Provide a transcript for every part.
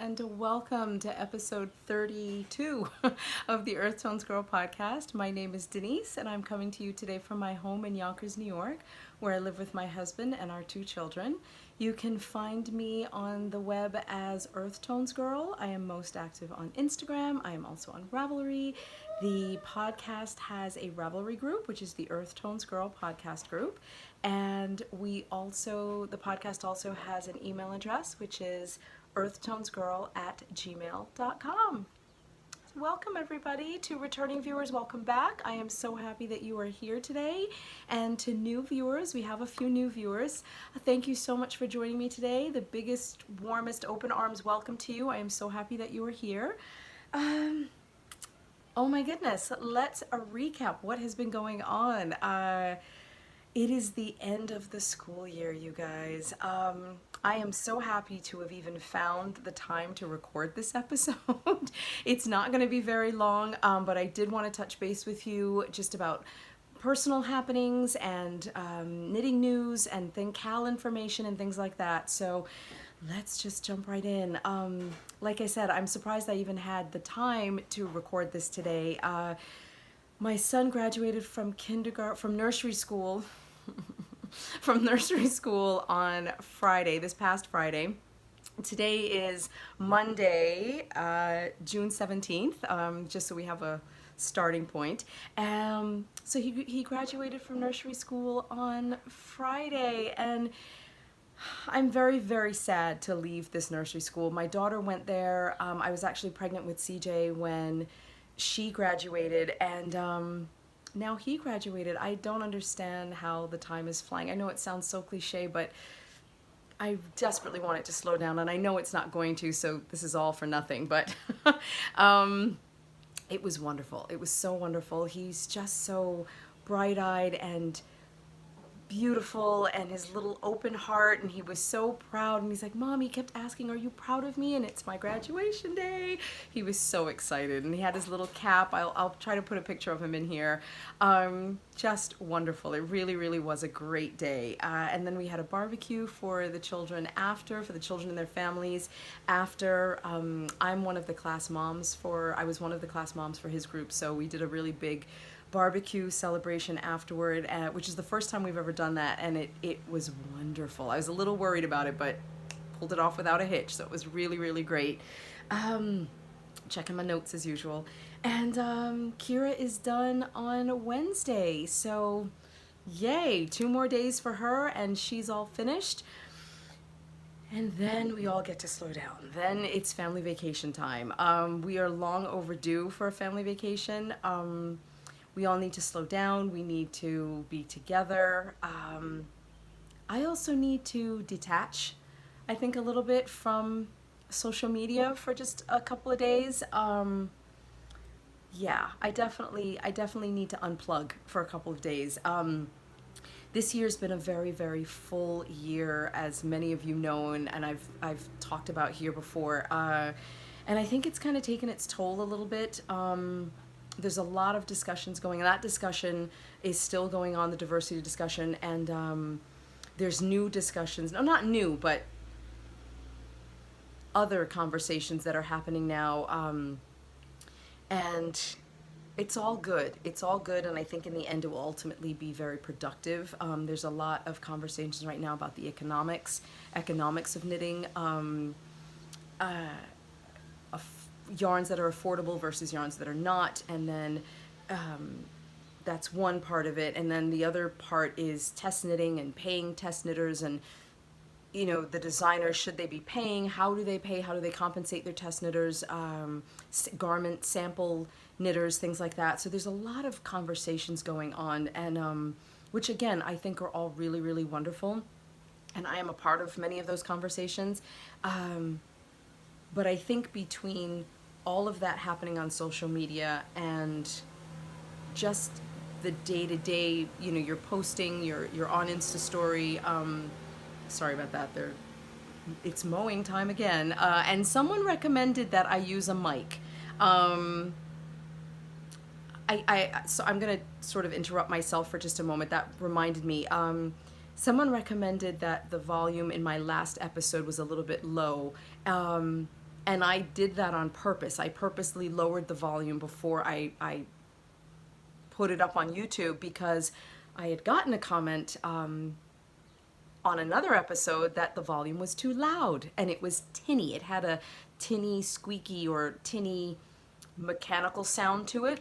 and welcome to episode 32 of the EarthtonesGirl podcast. My name is Denise, and I'm coming to you today from my home in Yonkers, New York, where I live with my husband and our two children. You can find me on the web as EarthtonesGirl. I am most active on Instagram. I am also on Ravelry. The podcast has a Ravelry group, which is the EarthtonesGirl podcast group. And the podcast also has an email address, which is earthtonesgirl@gmail.com. Welcome everybody. To returning viewers, welcome back. I am so happy that you are here today. And to new viewers, we have a few new viewers. Thank you so much for joining me today. The biggest, warmest open arms welcome to you. I am so happy that you are here. Oh my goodness, let's recap what has been going on. It is the end of the school year, you guys. I am so happy to have even found the time to record this episode. It's not going to be very long, but I did want to touch base with you just about personal happenings and knitting news and KAL information and things like that. So let's just jump right in. Like I said, I'm surprised I even had the time to record this today. My son graduated from nursery school from nursery school on Friday, this past Friday. Today is Monday, June 17th, just so we have a starting point. So he graduated from nursery school on Friday, and I'm very, very sad to leave this nursery school. My daughter went there. I was actually pregnant with CJ when she graduated, and now he graduated. I don't understand how the time is flying. I know it sounds so cliche, but I desperately want it to slow down, and I know it's not going to, so this is all for nothing. But it was wonderful. It was so wonderful. He's just so bright-eyed and beautiful, and his little open heart, and he was so proud, and he's like, Mom, he kept asking, are you proud of me? And it's my graduation day. He was so excited, and he had his little cap. I'll try to put a picture of him in here. Just wonderful. It really, really was a great day. And then we had a barbecue for the children for the children and their families after. I was one of the class moms for his group, so we did a really big barbecue celebration afterward, which is the first time we've ever done that, and it was wonderful. I was a little worried about it, but pulled it off without a hitch, so it was really, really great. Checking my notes as usual. And Kira is done on Wednesday, so yay, 2 more days for her, and she's all finished. And then we all get to slow down. Then it's family vacation time. We are long overdue for a family vacation. We all need to slow down. We need to be together. I also need to detach, I think, a little bit from social media for just a couple of days. Yeah, I definitely need to unplug for a couple of days. This year's been a very, very full year, as many of you know, and I've talked about here before. And I think it's kind of taken its toll a little bit. There's a lot of discussions going on. That discussion is still going on, the diversity discussion, and there's new discussions. No, not new, but other conversations that are happening now. And it's all good. It's all good, and I think in the end it will ultimately be very productive. There's a lot of conversations right now about the economics of knitting. Yarns that are affordable versus yarns that are not, and then that's one part of it, and then the other part is test knitting and paying test knitters, and the designers, should they be paying, how do they pay, how do they compensate their test knitters, garment sample knitters, things like that. So there's a lot of conversations going on, and which again I think are all really, really wonderful, and I am a part of many of those conversations. But I think between all of that happening on social media and just the day-to-day, you're posting, you're on Insta story. Sorry about that. It's mowing time again. And someone recommended that I use a mic. So I'm going to sort of interrupt myself for just a moment. That reminded me. Someone recommended that the volume in my last episode was a little bit low. And I did that on purpose. I purposely lowered the volume before I put it up on YouTube, because I had gotten a comment on another episode that the volume was too loud and it was tinny. It had a tinny, squeaky, or tinny mechanical sound to it.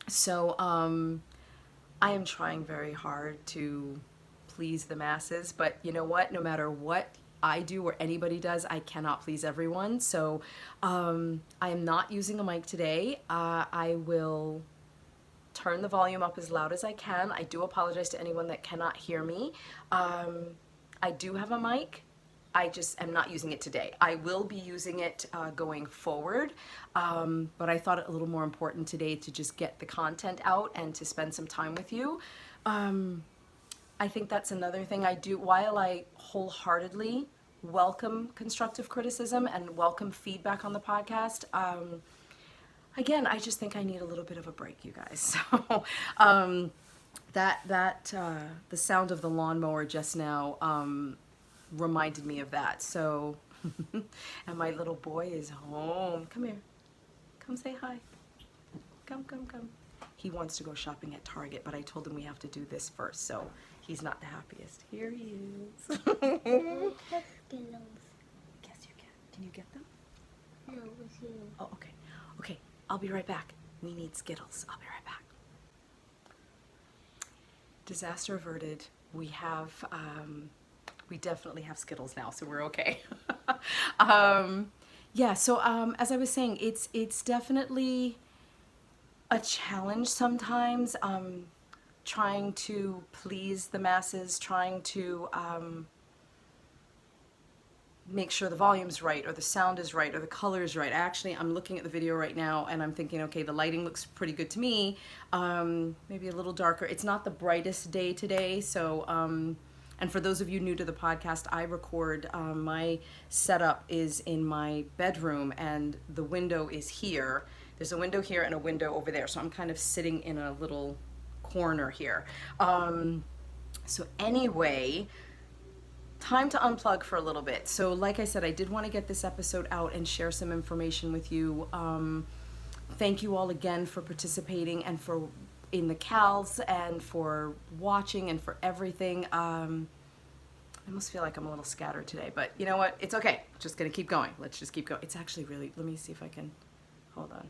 So I am trying very hard to please the masses, but you know what? No matter what I do or anybody does, I cannot please everyone. So I am not using a mic today. I will turn the volume up as loud as I can. I do apologize to anyone that cannot hear me. I do have a mic. I just am not using it today. I will be using it going forward, but I thought it a little more important today to just get the content out and to spend some time with you. I think that's another thing I do. While I wholeheartedly welcome constructive criticism and welcome feedback on the podcast, again, I just think I need a little bit of a break, you guys. So the sound of the lawnmower just now reminded me of that. So, and my little boy is home. Come here. Come say hi. Come, come, come. He wants to go shopping at Target, but I told him we have to do this first, so he's not the happiest. Here he is. I have Skittles. Yes, you can. Can you get them? No, with you. Oh, okay. Okay, I'll be right back. We need Skittles. I'll be right back. Disaster averted. We have, we definitely have Skittles now, so we're okay. Yeah, so as I was saying, it's definitely a challenge sometimes, trying to please the masses, trying to make sure the volume's right, or the sound is right, or the color is right. Actually, I'm looking at the video right now and I'm thinking, okay, the lighting looks pretty good to me. Maybe a little darker. It's not the brightest day today, so and for those of you new to the podcast, I record, my setup is in my bedroom and the window is here. There's a window here and a window over there, so I'm kind of sitting in a little corner here. So anyway, time to unplug for a little bit. So like I said, I did want to get this episode out and share some information with you. Thank you all again for participating and for in the KALs and for watching and for everything. I almost feel like I'm a little scattered today, but you know what? It's okay. Just gonna keep going. Let's just keep going. It's actually really, let me see if I can, hold on.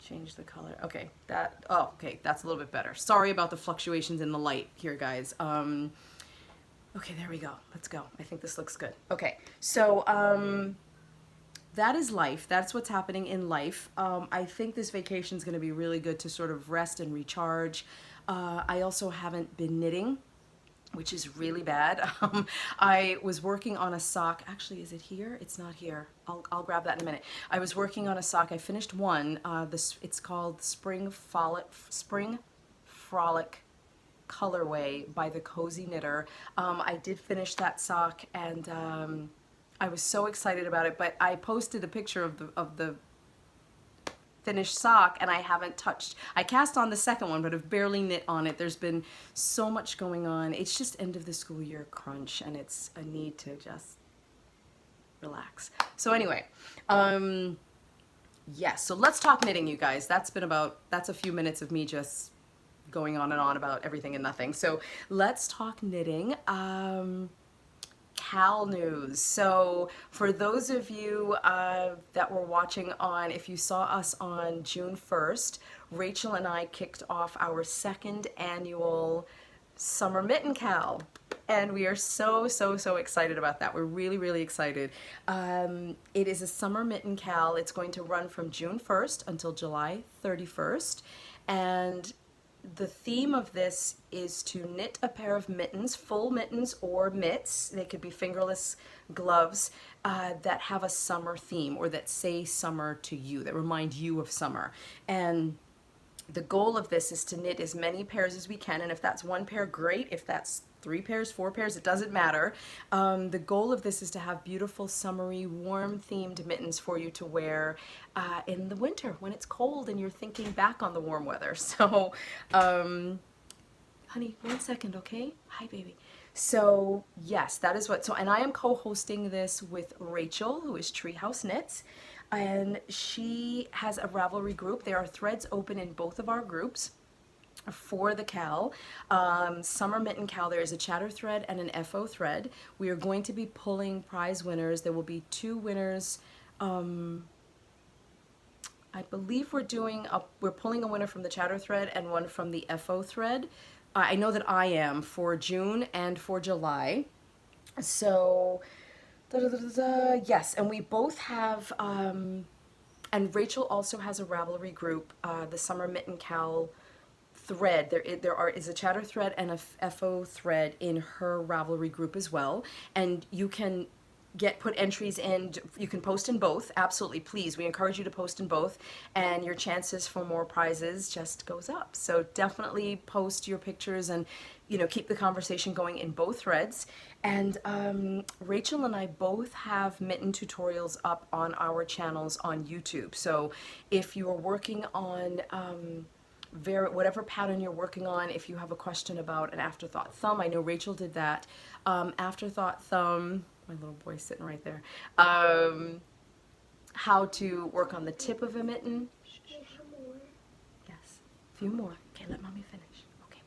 Change the color. Okay, okay, that's a little bit better. Sorry about the fluctuations in the light here, guys. Okay, there we go. Let's go. I think this looks good. Okay, so that is life. That's what's happening in life. I think this vacation is going to be really good to sort of rest and recharge. I also haven't been knitting, which is really bad. I was working on a sock. Actually, is it here? It's not here. I'll grab that in a minute. I was working on a sock. I finished one. It's called Spring Frolic colorway by the Cozy Knitter. I did finish that sock, and I was so excited about it, but I posted a picture of the finished sock and I haven't touched. I cast on the second one, but I've barely knit on it. There's been so much going on. It's just end of the school year crunch, and it's a need to just relax. So anyway, yes, so let's talk knitting, you guys. That's a few minutes of me just going on and on about everything and nothing. So let's talk knitting. KAL news. So for those of you that were watching on, if you saw us on June 1st, Rachel and I kicked off our second annual Summer Mitten KAL. And we are so excited about that. We're really excited. It is a Summer Mitten KAL. It's going to run from June 1st until July 31st. And the theme of this is to knit a pair of mittens, full mittens or mitts. They could be fingerless gloves that have a summer theme, or that say summer to you, that remind you of summer. And the goal of this is to knit as many pairs as we can, and if that's one pair, great. If that's 3 pairs, 4 pairs, it doesn't matter. The goal of this is to have beautiful, summery, warm-themed mittens for you to wear in the winter when it's cold and you're thinking back on the warm weather. So, honey, 1 second, okay? Hi, baby. So yes, that is what, so, and I am co-hosting this with Rachel, who is Treehouse Knits, and she has a Ravelry group. There are threads open in both of our groups for the KAL. Summer Mitten KAL, there is a chatter thread and an FO thread. We are going to be pulling prize winners. There will be two winners. I believe we're pulling a winner from the chatter thread and one from the FO thread. I know that I am for June and for July. So, yes, and we both have, and Rachel also has a Ravelry group, the Summer Mitten KAL thread. There is a chatter thread and a FO thread in her Ravelry group as well, and you can put entries in. You can post in both. Absolutely, please. We encourage you to post in both, and your chances for more prizes just goes up. So definitely post your pictures and keep the conversation going in both threads. And Rachel and I both have mitten tutorials up on our channels on YouTube. So if you are working on whatever pattern you're working on, if you have a question about an afterthought thumb, I know Rachel did that. Afterthought thumb, my little boy's sitting right there. How to work on the tip of a mitten. There's some more. Yes, a few more. Okay, let mommy finish. Okay,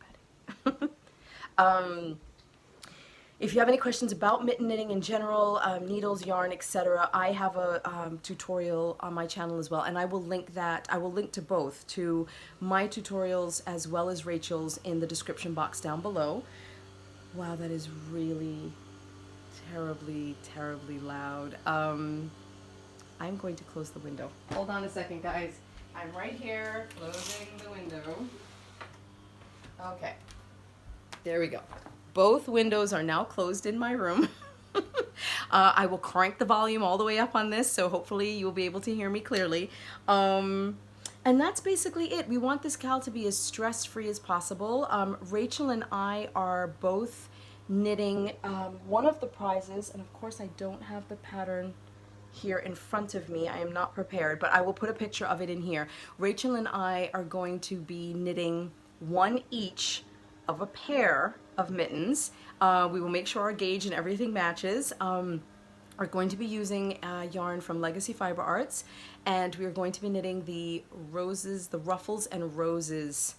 buddy. If you have any questions about mitten knitting in general, needles, yarn, etc., I have a tutorial on my channel as well, and I will link that. I will link to both, to my tutorials as well as Rachel's, in the description box down below. Wow, that is really terribly, terribly loud. I'm going to close the window. Hold on a second, guys. I'm right here, closing the window. Okay, there we go. Both windows are now closed in my room. I will crank the volume all the way up on this, so hopefully you'll be able to hear me clearly. And that's basically it. We want this KAL to be as stress-free as possible. Rachel and I are both knitting one of the prizes, and of course I don't have the pattern here in front of me. I am not prepared, but I will put a picture of it in here. Rachel and I are going to be knitting one each of a pair of mittens. We will make sure our gauge and everything matches. Are going to be using yarn from Legacy Fiber Arts, and we are going to be knitting the roses, the ruffles and roses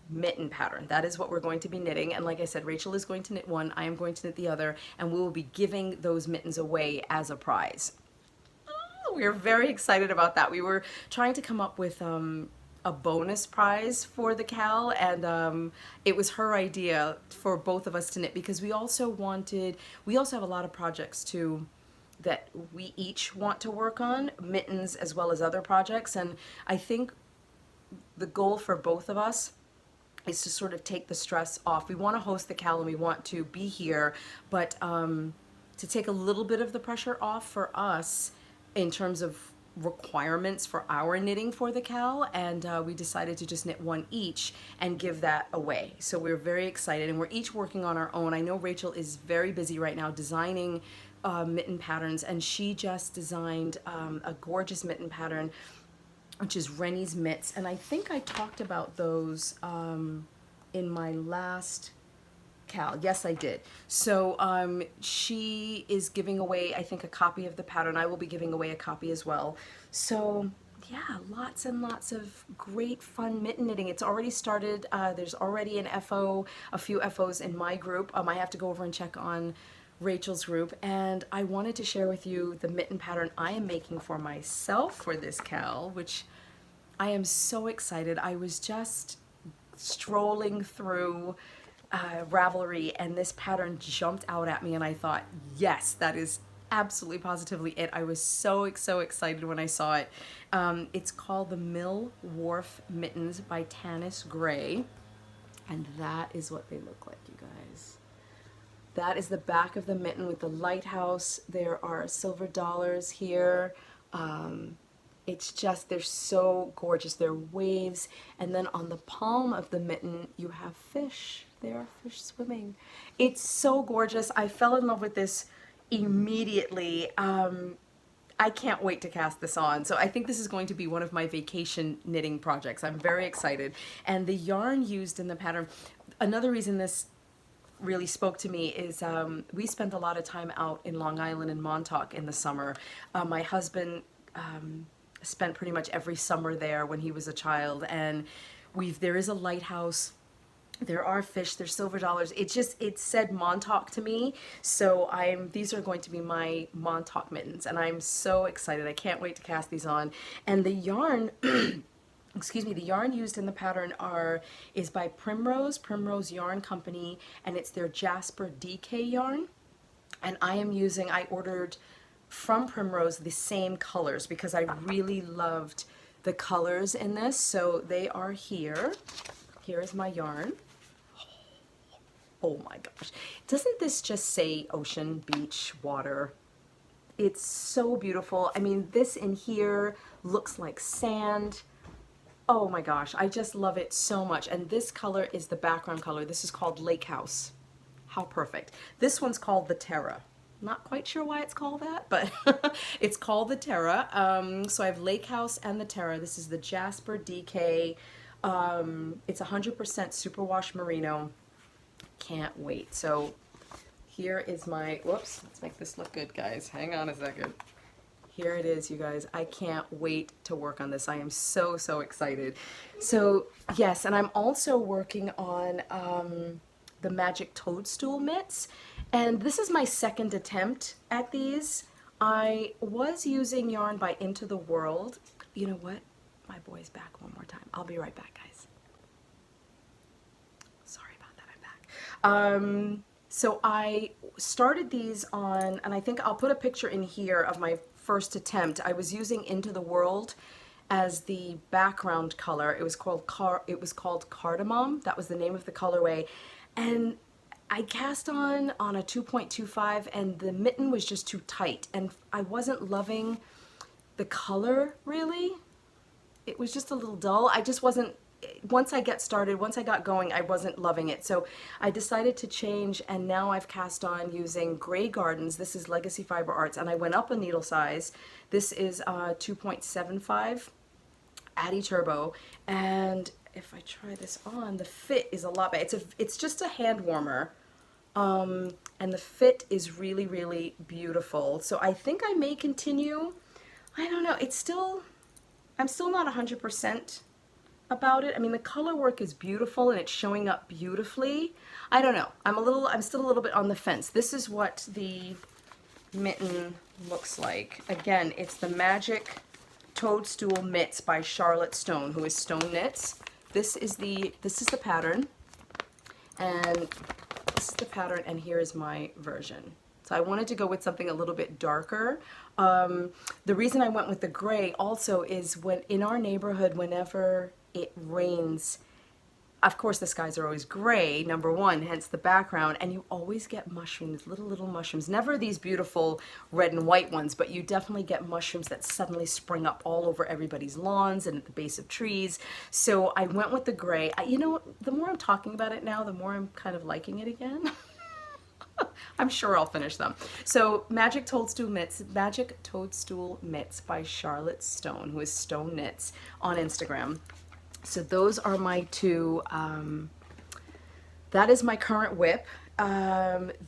mitten pattern. That is what we're going to be knitting, and like I said, Rachel is going to knit one, I am going to knit the other, and we will be giving those mittens away as a prize. Oh, we are very excited about that. We were trying to come up with a bonus prize for the KAL, and it was her idea for both of us to knit, because we also have a lot of projects too that we each want to work on, mittens as well as other projects, and I think the goal for both of us is to sort of take the stress off. We want to host the KAL and we want to be here, but to take a little bit of the pressure off for us in terms of requirements for our knitting for the KAL, and we decided to just knit one each and give that away. So we're very excited, and we're each working on our own. I know Rachel is very busy right now designing mitten patterns, and she just designed a gorgeous mitten pattern, which is Rennie's Mitts, and I think I talked about those in my last KAL. Yes, I did. So she is giving away, I think, a copy of the pattern. I will be giving away a copy as well. So yeah, lots and lots of great fun mitten knitting. It's already started. There's already a few FOs in my group. I have to go over and check on Rachel's group, and I wanted to share with you the mitten pattern I am making for myself for this KAL, which I am so excited. I was just strolling through Ravelry, and this pattern jumped out at me, and I thought, yes, that is absolutely positively it. I was so excited when I saw it. It's called the Wharf Mittens by Tanis Gray, and that is what they look like, you guys. That is the back of the mitten with the lighthouse. There are silver dollars here. It's just, they're so gorgeous. They're waves. And then on the palm of the mitten, you have fish. There are fish swimming. It's so gorgeous. I fell in love with this immediately. I can't wait to cast this on. So I think this is going to be one of my vacation knitting projects. I'm very excited. And the yarn used in the pattern, another reason this really spoke to me is we spent a lot of time out in Long Island and Montauk in the summer. My husband spent pretty much every summer there when he was a child, and there is a lighthouse. There are fish, there's silver dollars. It said Montauk to me. So these are going to be my Montauk mittens, and I'm so excited. I can't wait to cast these on. And the yarn, excuse me, the yarn used in the pattern is by Primrose Yarn Company, and it's their Jasper DK yarn. And I ordered from Primrose the same colors because I really loved the colors in this. So they are here. Here is my yarn. Oh my gosh. Doesn't this just say ocean, beach, water? It's so beautiful. I mean, this in here looks like sand. Oh my gosh, I just love it so much. And this color is the background color. This is called Lake House. How perfect. This one's called the Terra. Not quite sure why it's called that, but it's called the Terra. So I have Lake House and the Terra. This is the Jasper DK. It's 100% superwash merino. Can't wait. So here is my, whoops, let's make this look good, guys. Hang on a second. Here it is, you guys. I can't wait to work on this. I am so, so excited. So yes, and I'm also working on the Magic Toadstool mitts. And this is my second attempt at these. I was using yarn by Into the World. You know what? My boy's back one more time. I'll be right back, guys. Sorry about that, I'm back. So I started these on, and I think I'll put a picture in here of my first attempt. I was using Into the World as the background color. It was called Cardamom. That was the name of the colorway. And I cast on a 2.25, and the mitten was just too tight, and I wasn't loving the color really. It was just a little dull. I just wasn't, once I got going, I wasn't loving it. So I decided to change, and now I've cast on using Grey Gardens. This is Legacy Fiber Arts, and I went up a needle size. This is 2.75 Addy Turbo, and if I try this on, the fit is a lot better. It's just a hand warmer, and the fit is really, really beautiful. So I think I may continue. I don't know. I'm still not 100% about it. I mean, the color work is beautiful and it's showing up beautifully. I don't know. I'm still a little bit on the fence. This is what the mitten looks like. Again, it's the Magic Toadstool Mitts by Charlotte Stone, who is Stone Knits. This is the pattern, and this is the pattern, and here is my version. So I wanted to go with something a little bit darker. The reason I went with the gray also is in our neighborhood, whenever it rains, of course the skies are always gray, number one, hence the background, and you always get mushrooms, little mushrooms. Never these beautiful red and white ones, but you definitely get mushrooms that suddenly spring up all over everybody's lawns and at the base of trees. So I went with the gray. You know, the more I'm talking about it now, the more I'm kind of liking it again. I'm sure I'll finish them. So Magic Toadstool Mitts by Charlotte Stone, who is Stone Knits on Instagram. So those are my two, that is my current whip.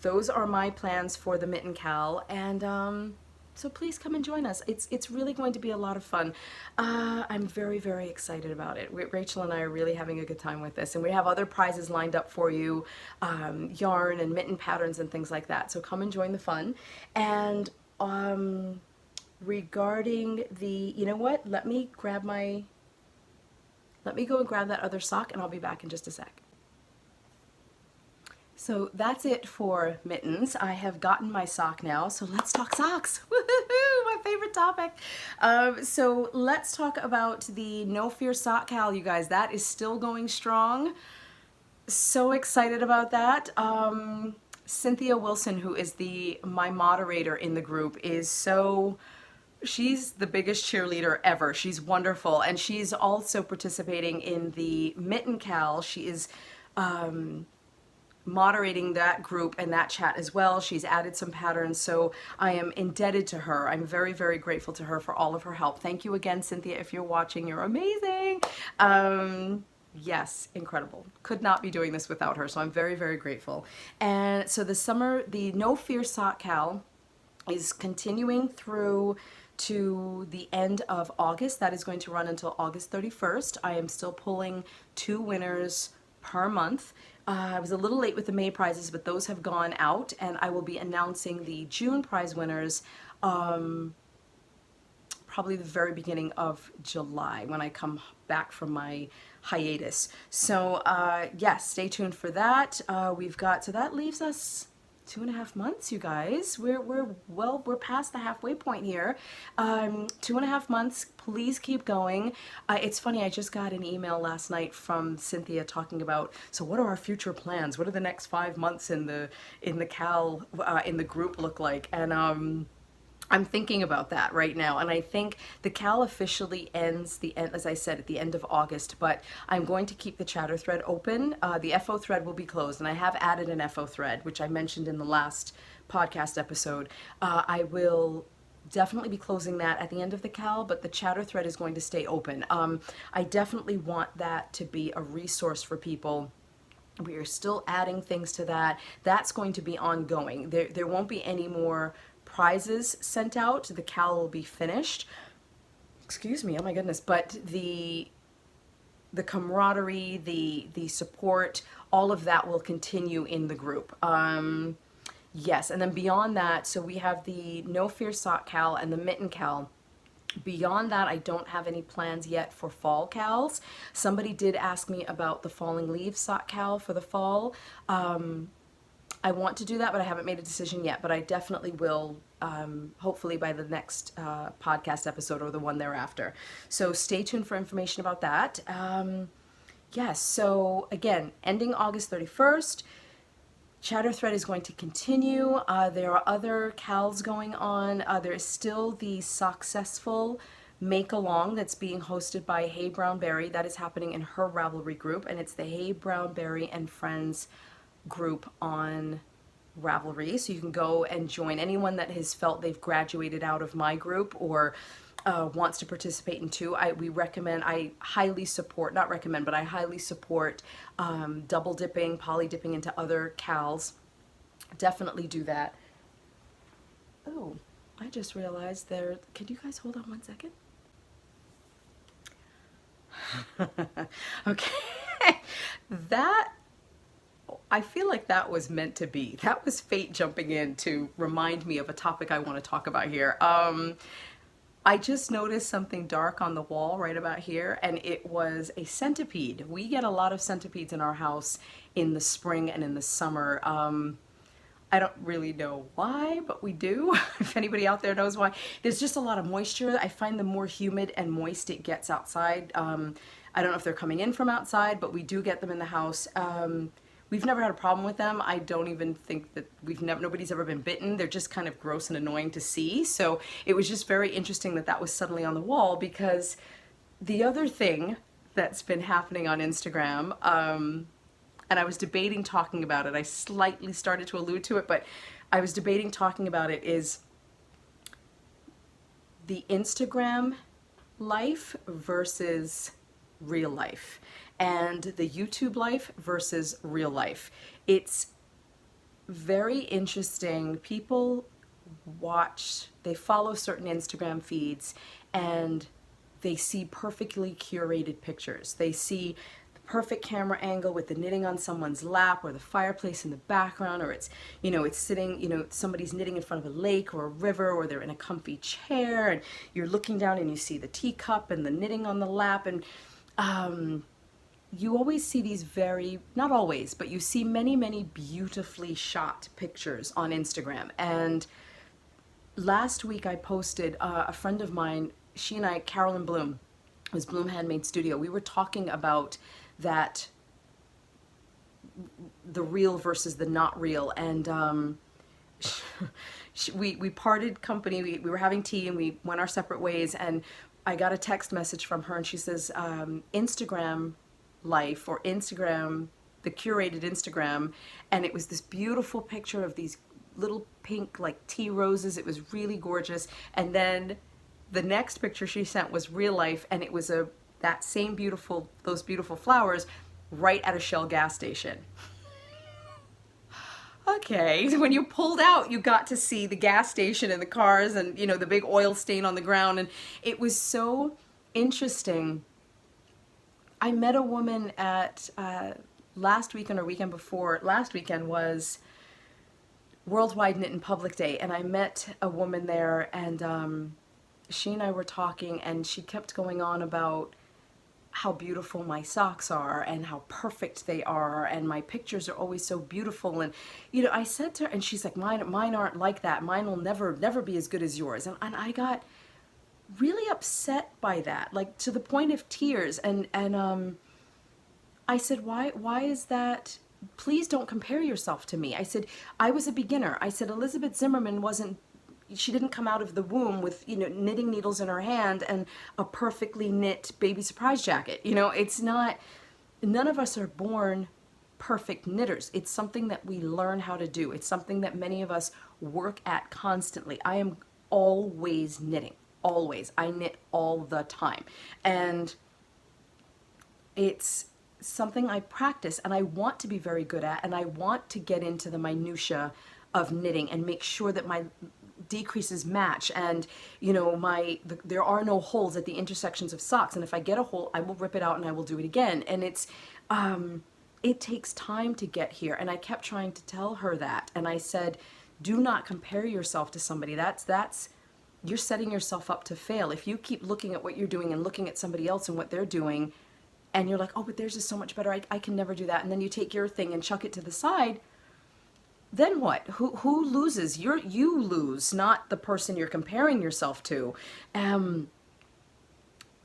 Those are my plans for the Mitten KAL, and so please come and join us. It's really going to be a lot of fun. I'm very, very excited about it. Rachel and I are really having a good time with this, and we have other prizes lined up for you, yarn and mitten patterns and things like that. So come and join the fun. And regarding you know what? Let me go and grab that other sock, and I'll be back in just a sec. So that's it for mittens. I have gotten my sock now, so let's talk socks. Woohoo, my favorite topic. So let's talk about the No Fear Sock KAL, you guys. That is still going strong. So excited about that. Cynthia Wilson, who is my moderator in the group, she's the biggest cheerleader ever. She's wonderful, and she's also participating in the Mitten KAL. She is moderating that group and that chat as well. She's added some patterns, so I am indebted to her. I'm very, very grateful to her for all of her help. Thank you again, Cynthia. If you're watching, you're amazing. Yes, incredible. Could not be doing this without her, so I'm very, very grateful. And so the summer, the No Fear Sock Cal is continuing through to the end of August. That is going to run until August 31st. I am still pulling 2 winners per month. I was a little late with the May prizes, but those have gone out, and I will be announcing the June prize winners probably the very beginning of July when I come back from my hiatus. So yes, stay tuned for that. So that leaves us 2.5 months, you guys. We're past the halfway point here. 2.5 months. Please keep going. It's funny. I just got an email last night from Cynthia talking about. So what are our future plans? What do the next 5 months in the Cal in the group look like? And I'm thinking about that right now, and I think the Cal officially ends as I said, at the end of August. But I'm going to keep the chatter thread open. The FO thread will be closed, and I have added an FO thread, which I mentioned in the last podcast episode. I will definitely be closing that at the end of the Cal, but the chatter thread is going to stay open. I definitely want that to be a resource for people. We are still adding things to that. That's going to be ongoing. There won't be any more prizes sent out. The Cal will be finished. Excuse me, oh my goodness. But the camaraderie, the support, all of that will continue in the group. Yes, and then beyond that, so we have the No Fear Sock Cal and the Mitten KAL. Beyond that, I don't have any plans yet for fall cals. Somebody did ask me about the falling leaves sock cal for the fall. I want to do that, but I haven't made a decision yet. But I definitely will, hopefully by the next podcast episode or the one thereafter. So stay tuned for information about that. Yes, so again, ending August 31st. Chatter thread is going to continue. There are other cals going on. There is still the Successful Make Along that's being hosted by Hey Brownberry. That is happening in her Ravelry group, and it's the Hey Brownberry and Friends group on Ravelry. So you can go and join anyone that has felt they've graduated out of my group or wants to participate in too. I highly support, not recommend, but I highly support double dipping, poly dipping into other cals. Definitely do that. Oh, I just realized there, could you guys hold on 1 second? Okay, I feel like that was meant to be. That was fate jumping in to remind me of a topic I want to talk about here. I just noticed something dark on the wall right about here, and it was a centipede. We get a lot of centipedes in our house in the spring and in the summer. I don't really know why, but we do. If anybody out there knows why. There's just a lot of moisture. I find the more humid and moist it gets outside. I don't know if they're coming in from outside, but we do get them in the house. We've never had a problem with them. I don't even think that nobody's ever been bitten. They're just kind of gross and annoying to see. So it was just very interesting that that was suddenly on the wall, because the other thing that's been happening on Instagram, and I was debating talking about it. I slightly started to allude to it, but I was debating talking about it, is the Instagram life versus real life, and the YouTube life versus real life. It's very interesting. People they follow certain Instagram feeds, and they see perfectly curated pictures. They see the perfect camera angle with the knitting on someone's lap, or the fireplace in the background, or it's sitting, somebody's knitting in front of a lake or a river, or they're in a comfy chair, and you're looking down and you see the teacup and the knitting on the lap. And you always see these not always, but you see many, many beautifully shot pictures on Instagram. And last week I posted, a friend of mine, she and I, Carolyn Bloom, was Bloom Handmade Studio. We were talking about that, the real versus the not real. And we parted company. We were having tea and we went our separate ways. And I got a text message from her, and she says, Instagram life, or Instagram, the curated Instagram, and it was this beautiful picture of these little pink like tea roses. It was really gorgeous. And then the next picture she sent was real life, and it was that same those beautiful flowers right at a Shell gas station. Okay, so when you pulled out, you got to see the gas station and the cars and, you know, the big oil stain on the ground. And it was so interesting. I met a woman at last weekend or weekend before. Last weekend was Worldwide Knit in Public Day, and I met a woman there, and she and I were talking, and she kept going on about how beautiful my socks are and how perfect they are, and my pictures are always so beautiful. And you know, I said to her, and she's like, mine aren't like that. Mine will never be as good as yours. And I got really upset by that, like to the point of tears. And I said, why is that? Please don't compare yourself to me. I said, I was a beginner. I said, Elizabeth Zimmerman she didn't come out of the womb with, you know, knitting needles in her hand and a perfectly knit baby surprise jacket. You know, it's not, none of us are born perfect knitters. It's something that we learn how to do. It's something that many of us work at constantly. I am always knitting, always. I knit all the time. And it's something I practice and I want to be very good at, and I want to get into the minutia of knitting and make sure that my decreases match, and you know, there are no holes at the intersections of socks, and if I get a hole, I will rip it out and I will do it again. And it takes time to get here. And I kept trying to tell her that, and I said, do not compare yourself to somebody. That's you're setting yourself up to fail if you keep looking at what you're doing and looking at somebody else and what they're doing, and you're like, oh, but theirs is so much better, I can never do that. And then you take your thing and chuck it to the side. Then what? Who loses? You lose, not the person you're comparing yourself to. And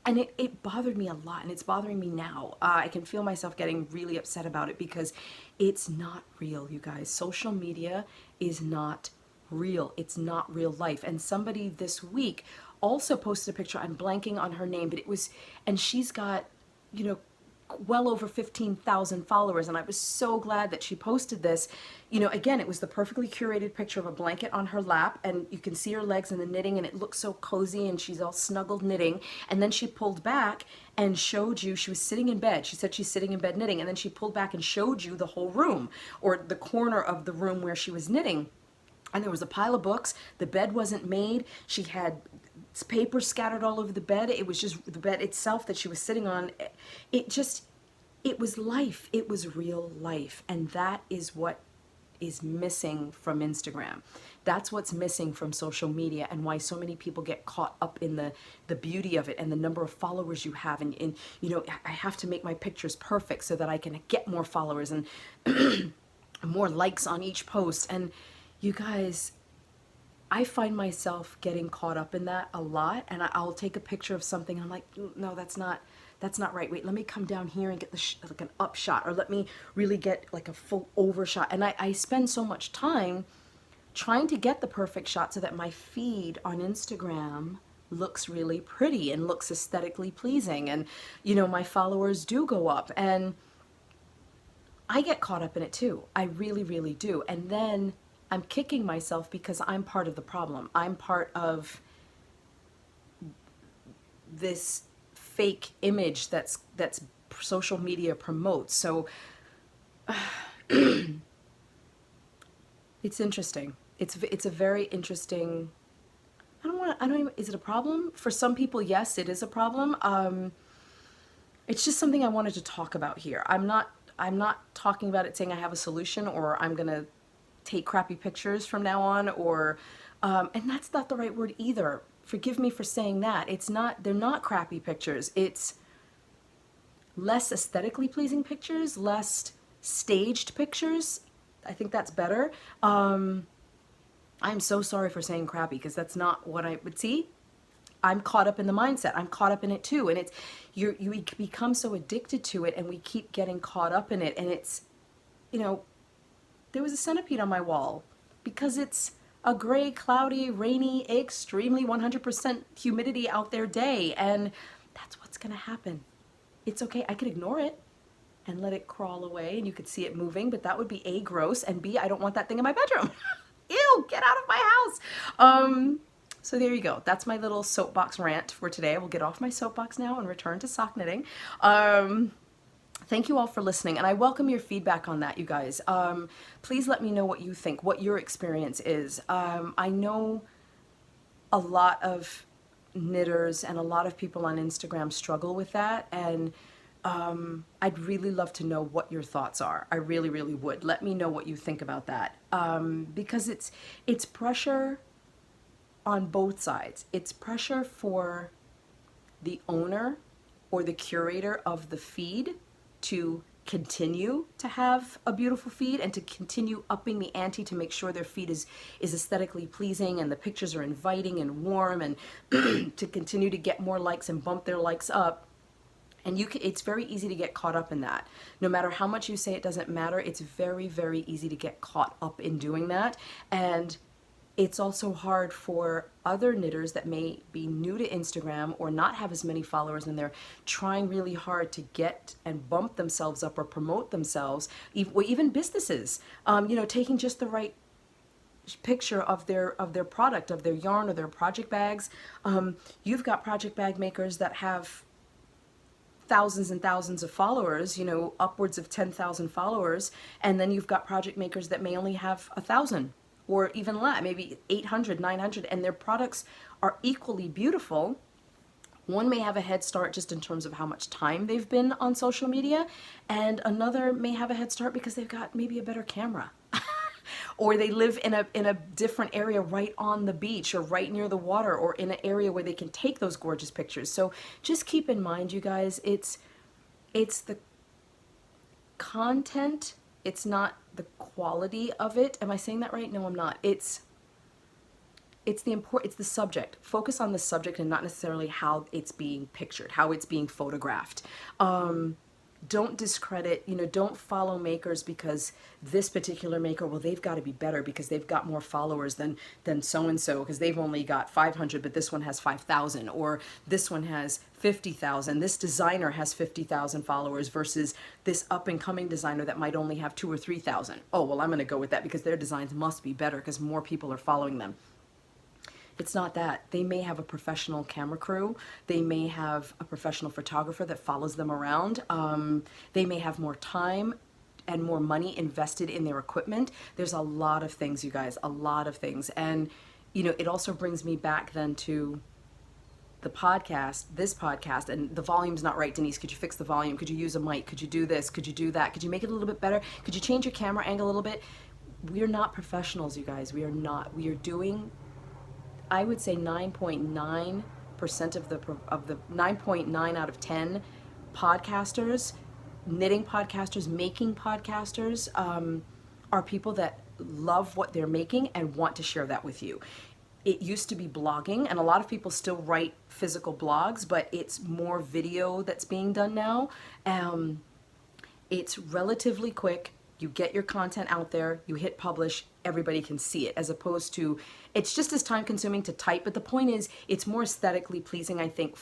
it bothered me a lot, and it's bothering me now. I can feel myself getting really upset about it because it's not real, you guys. Social media is not real. It's not real life. And somebody this week also posted a picture. I'm blanking on her name, but it was, and she's got, you know, well over 15,000 followers, and I was so glad that she posted this. You know, again, it was the perfectly curated picture of a blanket on her lap, and you can see her legs in the knitting, and it looks so cozy, and she's all snuggled knitting. And then she pulled back and showed you, she was sitting in bed. She said she's sitting in bed knitting, and then she pulled back and showed you the whole room, or the corner of the room where she was knitting. And there was a pile of books. The bed wasn't made. She had paper scattered all over the bed. It was just the bed itself that she was sitting on. It was life. It was real life. And that is what is missing from Instagram. That's what's missing from social media, and why so many people get caught up in the beauty of it and the number of followers you have. And you know, I have to make my pictures perfect so that I can get more followers and more likes on each post. And you guys, I find myself getting caught up in that a lot, and I'll take a picture of something and I'm like, no, that's not right. Wait, let me come down here and get like an up shot, or let me really get like a full over shot. And I spend so much time trying to get the perfect shot so that my feed on Instagram looks really pretty and looks aesthetically pleasing, and you know, my followers do go up, and I get caught up in it too. I really, really do. And then I'm kicking myself because I'm part of the problem. I'm part of this fake image that's social media promotes. So it's interesting. It's a very interesting. I don't even. Is it a problem for some people? Yes, it is a problem. It's just something I wanted to talk about here. I'm not talking about it saying I have a solution, or I'm gonna take crappy pictures from now on, or and that's not the right word either. Forgive me for saying that. They're not crappy pictures. It's less aesthetically pleasing pictures, less staged pictures. I think that's better. I'm so sorry for saying crappy, because that's not what I would see. I'm caught up in the mindset. I'm caught up in it too. And it's, you become so addicted to it, and we keep getting caught up in it. And it's, you know, there was a centipede on my wall because it's a gray, cloudy, rainy, extremely 100% humidity out there day. And that's what's going to happen. It's okay. I could ignore it and let it crawl away, and you could see it moving, but that would be A, gross, and B, I don't want that thing in my bedroom. Ew, get out of my house. So there you go. That's my little soapbox rant for today. I will get off my soapbox now and return to sock knitting. Thank you all for listening, and I welcome your feedback on that, you guys. Please let me know what you think, what your experience is. I know a lot of knitters and a lot of people on Instagram struggle with that, and I'd really love to know what your thoughts are. I really, really would. Let me know what you think about that, because it's pressure on both sides. It's pressure for the owner or the curator of the feed to continue to have a beautiful feed and to continue upping the ante to make sure their feed is aesthetically pleasing and the pictures are inviting and warm, and to continue to get more likes and bump their likes up. And it's very easy to get caught up in that. No matter how much you say it doesn't matter, it's very, very easy to get caught up in doing that. And it's also hard for other knitters that may be new to Instagram or not have as many followers, and they're trying really hard to get and bump themselves up or promote themselves, or even businesses, taking just the right picture of their product, of their yarn or their project bags. You've got project bag makers that have thousands and thousands of followers, upwards of 10,000 followers, and then you've got project makers that may only have 1,000 or even less, maybe 800, 900, and their products are equally beautiful. One may have a head start just in terms of how much time they've been on social media, and another may have a head start because they've got maybe a better camera. Or they live in a different area right on the beach or right near the water or in an area where they can take those gorgeous pictures. So just keep in mind, you guys, it's the content, it's not the quality of it. Am I saying that right? No, I'm not. It's the subject. Focus on the subject and not necessarily how it's being pictured, how it's being photographed. Don't discredit, don't follow makers because this particular maker, well, they've got to be better because they've got more followers than so-and-so, because they've only got 500, but this one has 5,000, or this one has 50,000. This designer has 50,000 followers versus this up-and-coming designer that might only have 2,000 or 3,000. Oh, well, I'm going to go with that because their designs must be better because more people are following them. It's not that. They may have a professional camera crew. They may have a professional photographer that follows them around. They may have more time and more money invested in their equipment. There's a lot of things, you guys, a lot of things. And, it also brings me back then to the podcast, this podcast, and the volume's not right, Denise. Could you fix the volume? Could you use a mic? Could you do this? Could you do that? Could you make it a little bit better? Could you change your camera angle a little bit? We're not professionals, you guys. We are not. We are doing, I would say 9.9% of the 9.9 out of 10 podcasters, knitting podcasters, making podcasters, are people that love what they're making and want to share that with you. It used to be blogging, and a lot of people still write physical blogs, but it's more video that's being done now. It's relatively quick. You get your content out there, you hit publish, everybody can see it, as opposed to, it's just as time consuming to type, but the point is, it's more aesthetically pleasing, I think,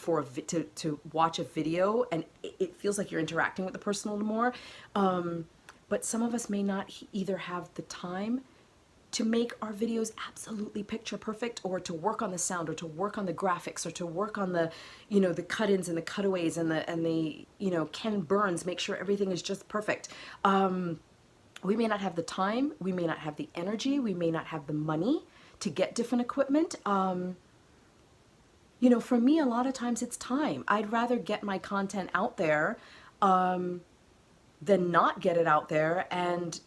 to watch a video, and it feels like you're interacting with the person a little more. But some of us may not either have the time to make our videos absolutely picture perfect, or to work on the sound, or to work on the graphics, or to work on the, the cut-ins and the cutaways and the Ken Burns, make sure everything is just perfect. We may not have the time, we may not have the energy, we may not have the money to get different equipment. For me, a lot of times it's time. I'd rather get my content out there than not get it out there, and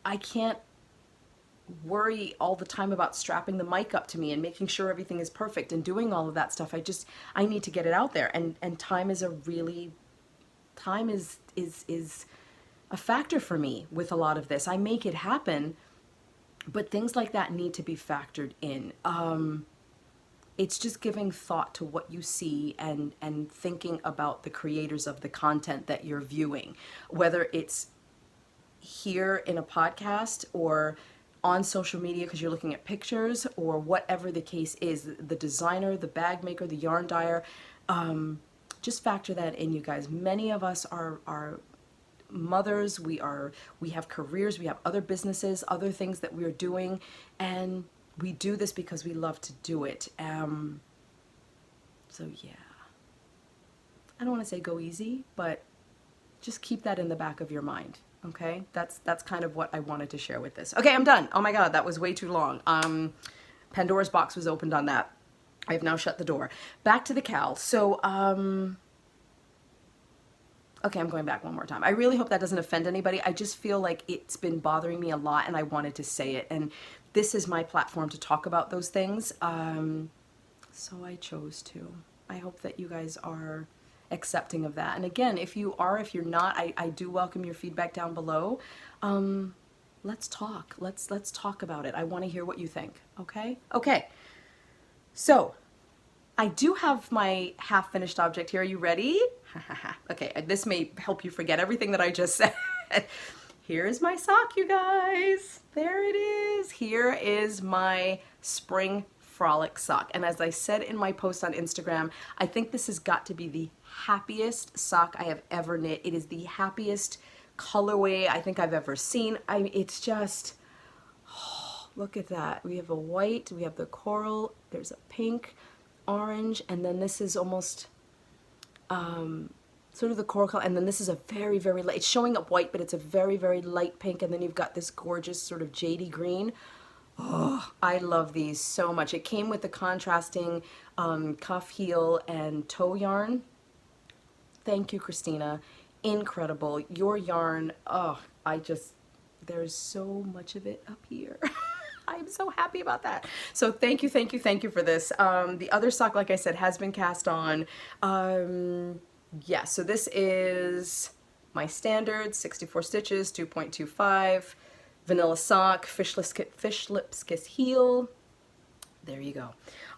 I can't worry all the time about strapping the mic up to me and making sure everything is perfect and doing all of that stuff. I need to get it out there, and time is a factor for me with a lot of this. I make it happen, but things like that need to be factored in. It's just giving thought to what you see and thinking about the creators of the content that you're viewing, whether it's here in a podcast or on social media because you're looking at pictures, or whatever the case is, the designer, the bag maker, the yarn dyer. Just factor that in, you guys. Many of us are mothers, we have careers, we have other businesses, other things that we're doing, and we do this because we love to do it. So yeah, I don't want to say go easy, but just keep that in the back of your mind. Okay, that's kind of what I wanted to share with this. Okay, I'm done. Oh my God, that was way too long. Pandora's box was opened on that. I have now shut the door. Back to the KAL. So, okay, I'm going back one more time. I really hope that doesn't offend anybody. I just feel like it's been bothering me a lot and I wanted to say it. And this is my platform to talk about those things. So I chose to. I hope that you guys are accepting of that. And again, if you are, if you're not, I do welcome your feedback down below. Let's talk. Let's talk about it. I want to hear what you think. Okay? Okay. So I do have my half finished object here. Are you ready? Okay, this may help you forget everything that I just said. Here is my sock, you guys. There it is. Here is my spring frolic sock. And as I said in my post on Instagram, I think this has got to be the happiest sock I have ever knit. It is the happiest colorway I think I've ever seen. It's just, oh, look at that. We have a white, we have the coral, there's a pink, orange, and then this is almost sort of the coral color, and then this is a very, very light, it's showing up white, but it's a very, very light pink, and then you've got this gorgeous sort of jadey green. Oh, I love these so much. It came with the contrasting cuff, heel, and toe yarn. Thank you, Christina. Incredible. Your yarn, oh, there's so much of it up here. I'm so happy about that. So thank you, thank you, thank you for this. The other sock, like I said, has been cast on. Yeah, so this is my standard 64 stitches, 2.25, vanilla sock, fish lips kiss heel. There you go.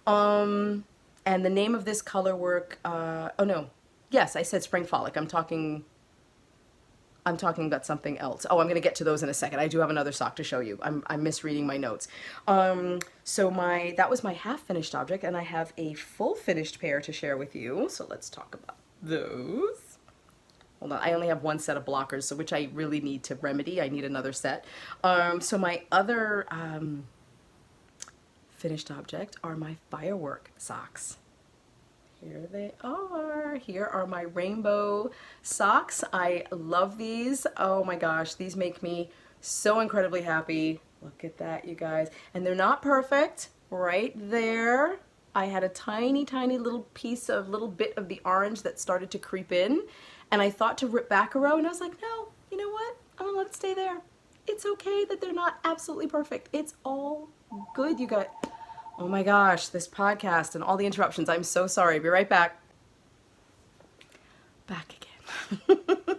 And the name of this color work, oh no, yes, I said spring frolic. I'm talking about something else. Oh, I'm going to get to those in a second. I do have another sock to show you. I'm misreading my notes. So that was my half finished object, and I have a full finished pair to share with you. So let's talk about those. Hold on, I only have one set of blockers, so which I really need to remedy. I need another set. So my other finished object are my firework socks. Here they are. Here are my rainbow socks. I love these. Oh my gosh, these make me so incredibly happy. Look at that, you guys. And they're not perfect. Right there, I had a tiny, tiny little bit of the orange that started to creep in. And I thought to rip back a row, and I was like, no, you know what? I'm gonna let it stay there. It's okay that they're not absolutely perfect. It's all good, you guys. Oh my gosh, this podcast and all the interruptions. I'm so sorry. Be right back. Back again.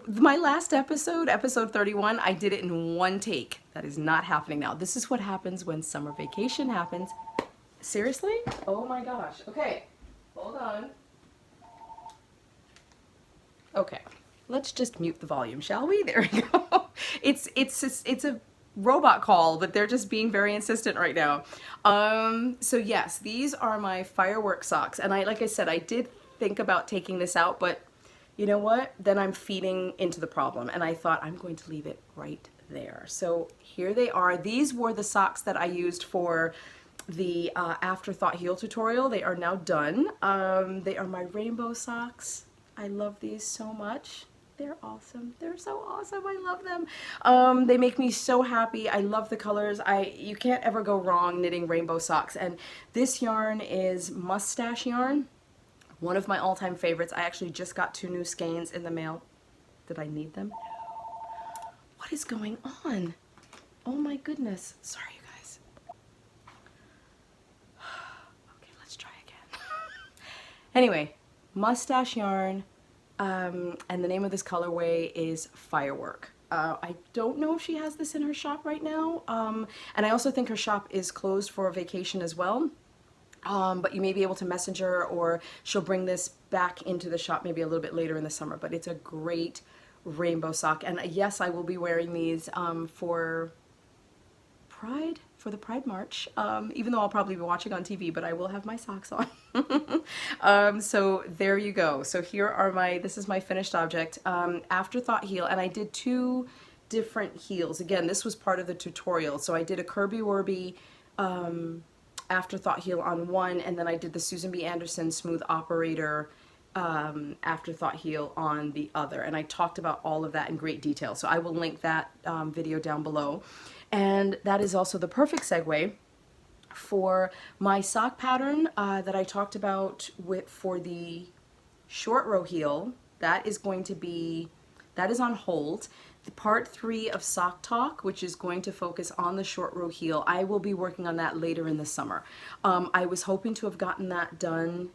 My last episode, episode 31, I did it in one take. That is not happening now. This is what happens when summer vacation happens. Seriously? Oh my gosh. Okay, hold on. Okay, let's just mute the volume, shall we? There we go. It's a robot call, but they're just being very insistent right now. So yes, these are my firework socks, and like I said, I did think about taking this out, but you know what? Then I'm feeding into the problem, and I thought I'm going to leave it right there. So here they are. These were the socks that I used for the Afterthought heel tutorial. They are now done. They are my rainbow socks. I love these so much. They're awesome. They're so awesome. I love them. They make me so happy. I love the colors. You can't ever go wrong knitting rainbow socks. And this yarn is mustache yarn. One of my all-time favorites. I actually just got 2 new skeins in the mail. Did I need them? No. What is going on? Oh my goodness. Sorry, you guys. Okay, let's try again. Anyway, mustache yarn. And the name of this colorway is Firework. I don't know if she has this in her shop right now. And I also think her shop is closed for vacation as well. But you may be able to message her, or she'll bring this back into the shop maybe a little bit later in the summer. But it's a great rainbow sock. And yes, I will be wearing these for Pride, for the Pride March, even though I'll probably be watching on TV, but I will have my socks on. So there you go. So here are this is my finished object, Afterthought heel, and I did 2 different heels. Again, this was part of the tutorial. So I did a Kirby Werby Afterthought heel on one, and then I did the Susan B. Anderson Smooth Operator Afterthought heel on the other. And I talked about all of that in great detail. So I will link that video down below. And that is also the perfect segue for my sock pattern that I talked about for the short row heel. That is going to be, that is on hold. The part 3 of Sock Talk, which is going to focus on the short row heel, I will be working on that later in the summer. I was hoping to have gotten that done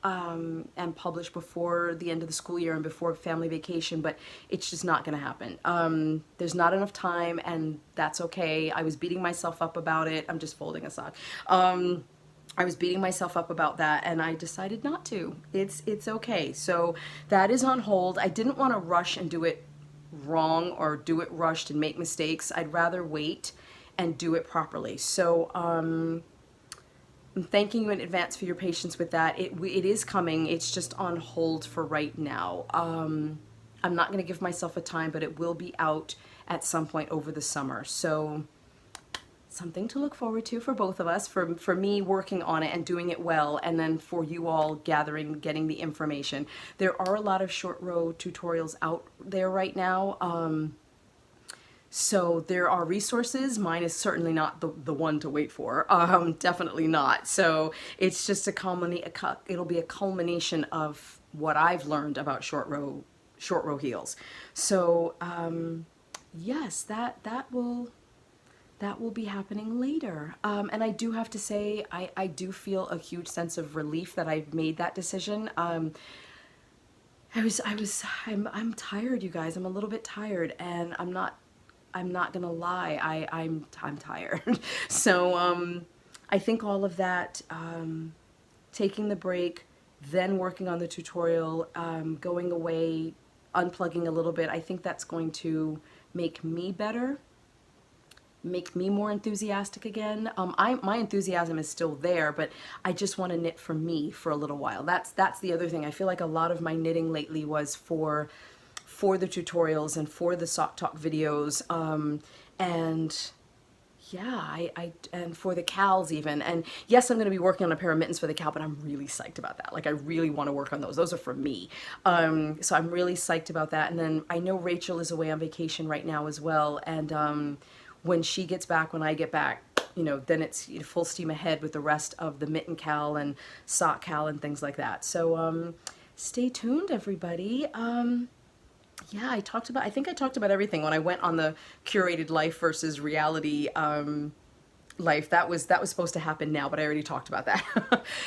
and published before the end of the school year and before family vacation, but it's just not going to happen. There's not enough time, and that's okay. I was beating myself up about it. I'm just folding a sock. I was beating myself up about that, and I decided not to. It's okay. So that is on hold. I didn't want to rush and do it wrong or do it rushed and make mistakes. I'd rather wait and do it properly. So I'm thanking you in advance for your patience with that. It is coming. It's just on hold for right now. I'm not going to give myself a time, but it will be out at some point over the summer. So something to look forward to for both of us, for me working on it and doing it well, and then for you all getting the information. There are a lot of short row tutorials out there right now. So there are resources. Mine is certainly not the one to wait for. Definitely not. So it's just it'll be a culmination of what I've learned about short row heels. So yes, that will be happening later. And I do have to say, I do feel a huge sense of relief that I've made that decision. I'm tired, you guys. I'm a little bit tired, and I'm not gonna lie, I'm tired. So I think all of that, taking the break, then working on the tutorial, going away, unplugging a little bit, I think that's going to make me better, make me more enthusiastic again. My enthusiasm is still there, but I just want to knit for me for a little while. That's the other thing. I feel like a lot of my knitting lately was for the tutorials and for the Sock Talk videos, and yeah, and for the KALs even. And yes, I'm going to be working on a pair of mittens for the KAL, but I'm really psyched about that. Like, I really want to work on those. Those are for me. So I'm really psyched about that. And then I know Rachel is away on vacation right now as well, and when she gets back, when I get back, you know, then it's full steam ahead with the rest of the Mitten KAL and Sock KAL and things like that. So stay tuned, everybody. Yeah, I think I talked about everything when I went on the curated life versus reality life. That was supposed to happen now, but I already talked about that.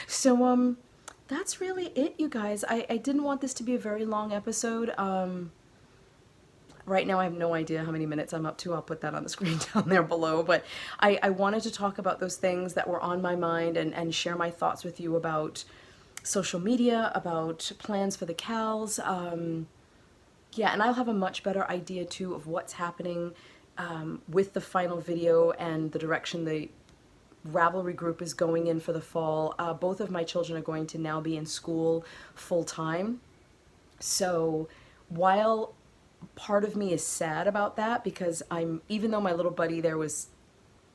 So that's really it, you guys. I didn't want this to be a very long episode. Right now I have no idea how many minutes I'm up to. I'll put that on the screen down there below. But I wanted to talk about those things that were on my mind and share my thoughts with you about social media, about plans for the KALs. Yeah, and I'll have a much better idea too of what's happening with the final video and the direction the Ravelry Group is going in for the fall. Both of my children are going to now be in school full time. So while part of me is sad about that, because even though my little buddy there was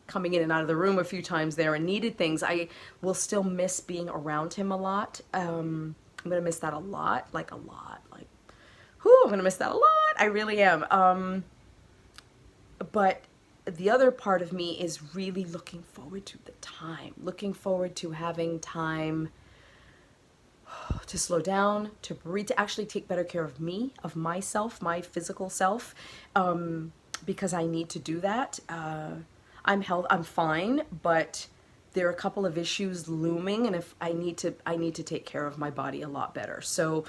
coming in and out of the room a few times there and needed things, I will still miss being around him a lot. I'm gonna miss that a lot, like, whew, I'm gonna miss that a lot. I really am. But the other part of me is really looking forward to the time, looking forward to having time to slow down, to breathe, to actually take better care of me, of myself, my physical self, because I need to do that. I'm fine, but there are a couple of issues looming, and if I need to take care of my body a lot better. So,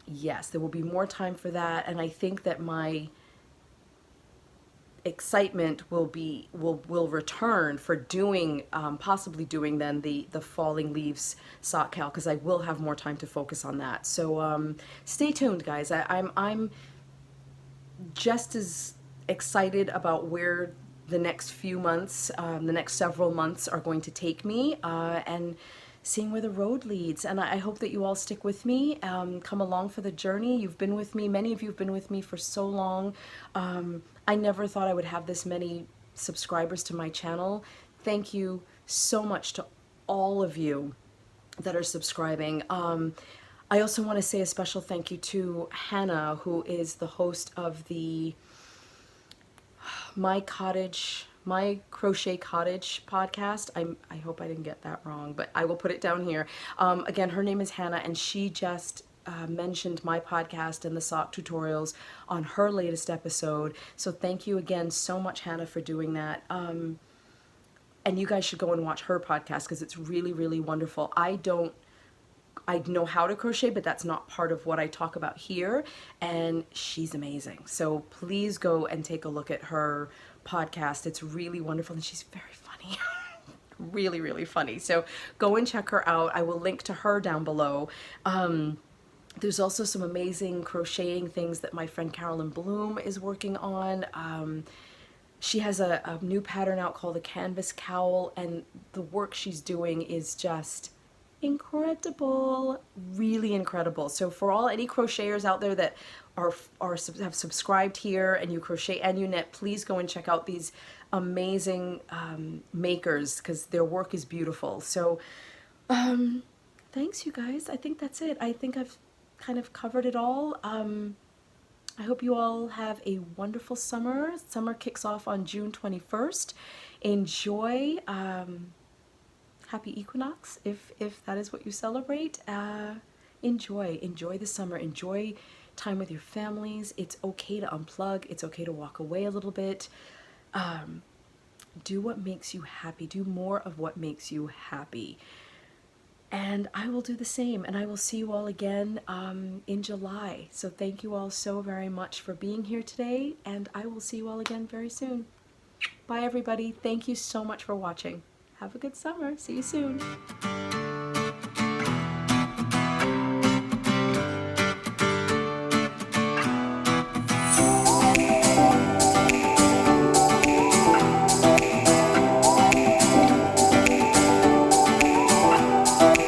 yes, there will be more time for that, and I think that my excitement will return for doing, possibly doing then the Falling Leaves Sock KAL, because I will have more time to focus on that. So stay tuned, guys. I'm just as excited about where the next few months, the next several months are going to take me, and seeing where the road leads. And I hope that you all stick with me, come along for the journey. You've been with me, many of you have been with me for so long. I never thought I would have this many subscribers to my channel. Thank you so much to all of you that are subscribing. I also want to say a special thank you to Hannah, who is the host of the My Crochet Cottage podcast. I hope I didn't get that wrong, but I will put it down here. Again, her name is Hannah, and she just mentioned my podcast and the sock tutorials on her latest episode. So thank you again so much, Hannah, for doing that. And you guys should go and watch her podcast because it's really, really wonderful. I know how to crochet, but that's not part of what I talk about here. And she's amazing. So please go and take a look at her podcast. It's really wonderful. And she's very funny. Really, really funny. So go and check her out. I will link to her down below. There's also some amazing crocheting things that my friend Carolyn Bloom is working on. She has a new pattern out called the Canvas Cowl, and the work she's doing is just incredible, really incredible. So for any crocheters out there that have subscribed here and you crochet and you knit, please go and check out these amazing makers because their work is beautiful. So thanks, you guys. I think that's it. I think I've kind of covered it all. I hope you all have a wonderful summer. Summer kicks off on June 21st. Enjoy. Happy equinox, if that is what you celebrate. Enjoy the summer. Enjoy time with your families. It's okay to unplug. It's okay to walk away a little bit. Do what makes you happy. Do more of what makes you happy. And I will do the same, and I will see you all again in July. So thank you all so very much for being here today, and I will see you all again very soon. Bye, everybody. Thank you so much for watching. Have a good summer. See you soon.